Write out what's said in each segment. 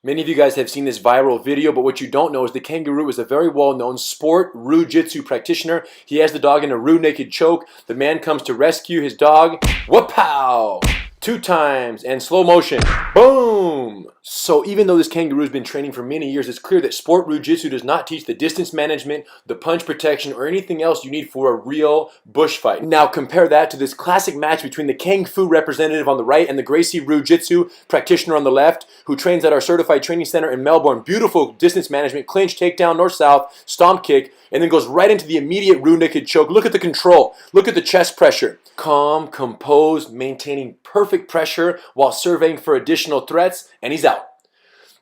Many of you guys have seen this viral video, but what you don't know is the kangaroo is a very well-known sport Roo-Jitsu practitioner. He has the dog in a Roo naked choke. The man comes to rescue his dog. Wha-pow! 2 times and slow motion. Boom! So even though this kangaroo has been training for many years, it's clear that sport Roo-Jitsu does not teach the distance management, the punch protection, or anything else you need for a real bush fight. Now compare that to this classic match between the Kung Fu representative on the right and the Gracie Roo-Jitsu practitioner on the left, who trains at our certified training center in Melbourne. Beautiful distance management, clinch, takedown, north-south, stomp kick, and then goes right into the immediate Roo naked choke. Look at the control. Look at the chest pressure. Calm, composed, maintaining perfect pressure while surveying for additional threats, and he's out.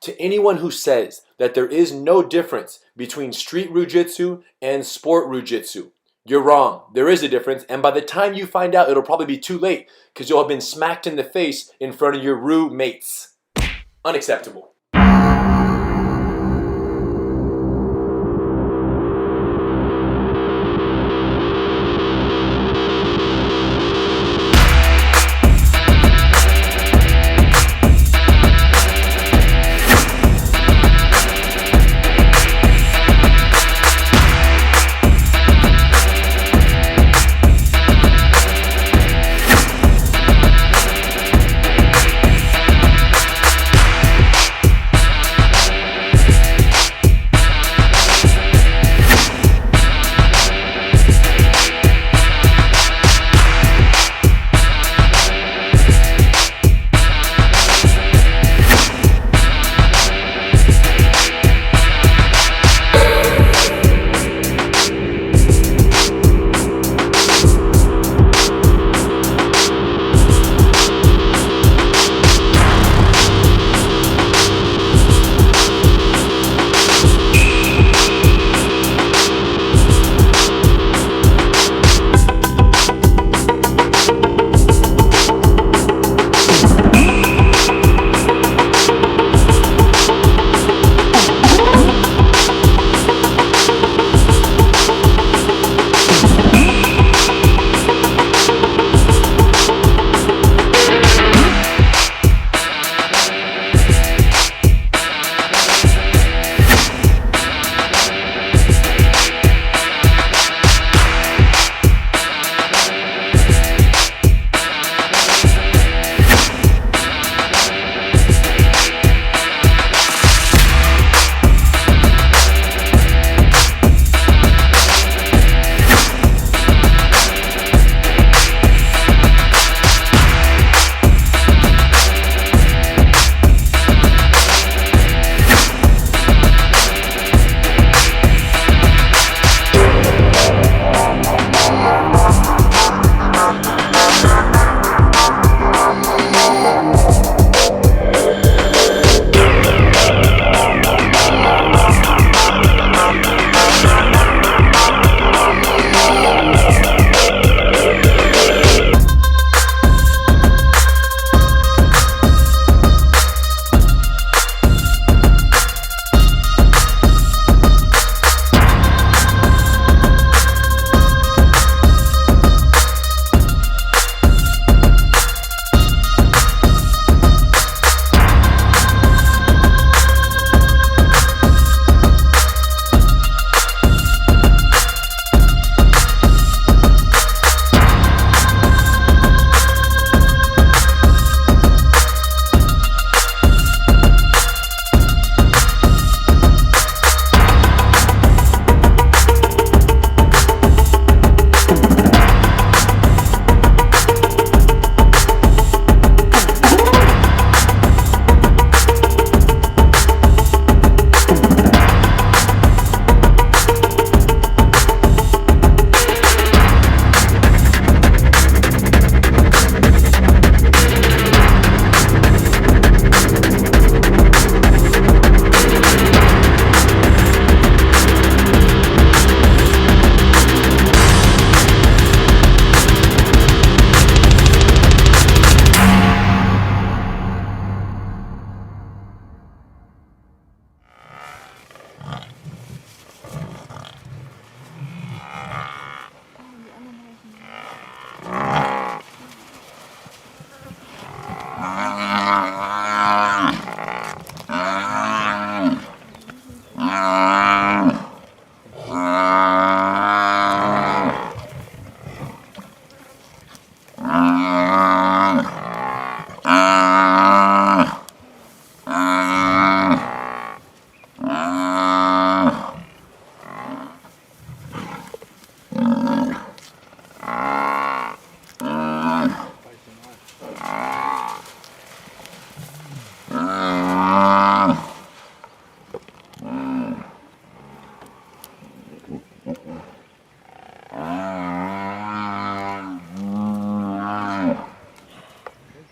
To anyone who says that there is no difference between street Roo-Jitsu and sport Roo-Jitsu, you're wrong. There is a difference, and by the time you find out, it'll probably be too late because you'll have been smacked in the face in front of your Roo mates. Unacceptable.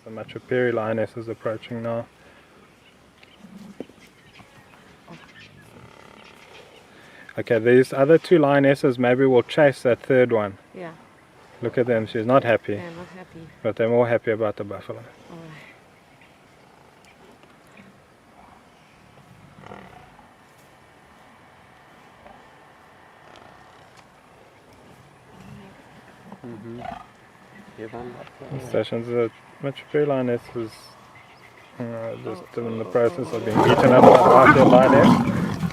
The Machu lioness is approaching now. Okay, these other two lionesses maybe will chase that third one. Yeah. Look at them, she's not happy. They're not happy. But they're more happy about the buffalo. Alright. The stations the Machu lioness is just in the process of being eaten up by the lioness.